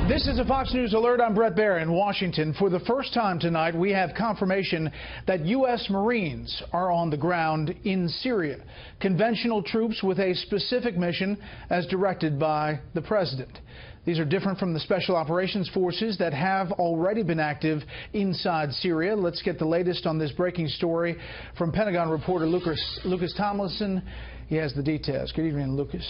This is a Fox News alert. I'm Brett Baer in Washington. For the first time tonight, we have confirmation that U.S. Marines are on the ground in Syria. Conventional troops with a specific mission as directed by the president. These are different from the Special Operations Forces that have already been active inside Syria. Let's get the latest on this breaking story from Pentagon reporter Lucas Tomlinson. He has the details. Good evening, Lucas.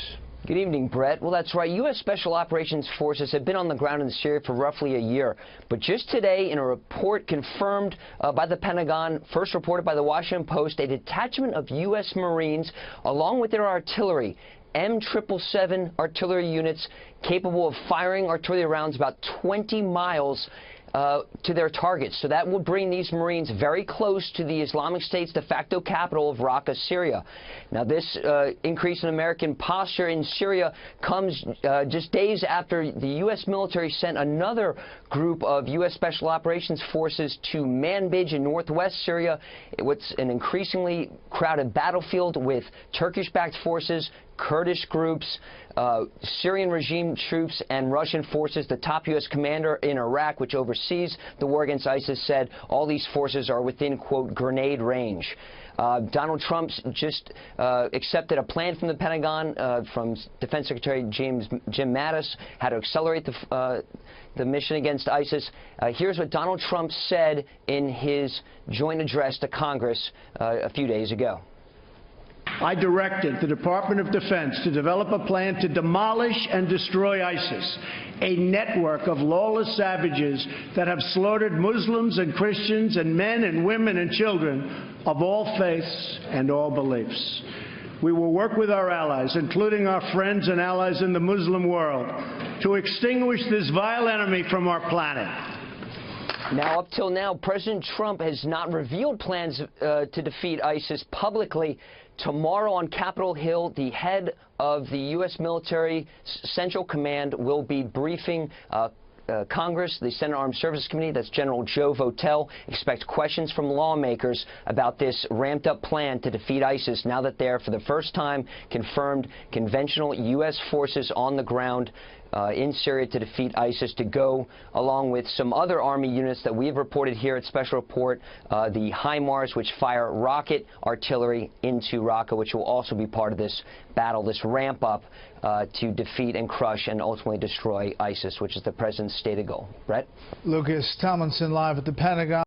Good evening, Brett. Well, that's right. U.S. Special Operations Forces have been on the ground in Syria for roughly a year. But just today, in a report confirmed by the Pentagon, first reported by the Washington Post, a detachment of U.S. Marines, along with their artillery, M777 artillery units, capable of firing artillery rounds about 20 miles to their targets. So that will bring these Marines very close to the Islamic State's de facto capital of Raqqa, Syria. Now, this increase in American posture in Syria comes just days after the U.S. military sent another group of U.S. Special Operations Forces to Manbij in northwest Syria. It's an increasingly crowded battlefield with Turkish-backed forces, Kurdish groups, Syrian regime troops, and Russian forces. The top U.S. commander in Iraq, which oversees the war against ISIS, said all these forces are within, quote, grenade range. Donald Trump just accepted a plan from the Pentagon, from Defense Secretary Jim Mattis, how to accelerate the mission against ISIS. Here's what Donald Trump said in his joint address to Congress a few days ago. I directed the Department of Defense to develop a plan to demolish and destroy ISIS, a network of lawless savages that have slaughtered Muslims and Christians and men and women and children of all faiths and all beliefs. We will work with our allies, including our friends and allies in the Muslim world, to extinguish this vile enemy from our planet. Now, up till now, President Trump has not revealed plans to defeat ISIS publicly. Tomorrow on Capitol Hill, the head of the U.S. military Central Command will be briefing Congress, the Senate Armed Services Committee. That's General Joe Votel. Expect questions from lawmakers about this ramped-up plan to defeat ISIS now that they're, for the first time, confirmed conventional U.S. forces on the ground in Syria to defeat ISIS, to go along with some other Army units that we've reported here at Special Report, the HIMARS, which fire rocket artillery into Raqqa, which will also be part of this battle, this ramp-up to defeat and crush and ultimately destroy ISIS, which is the president's stated goal. Brett? Lucas Tomlinson live at the Pentagon.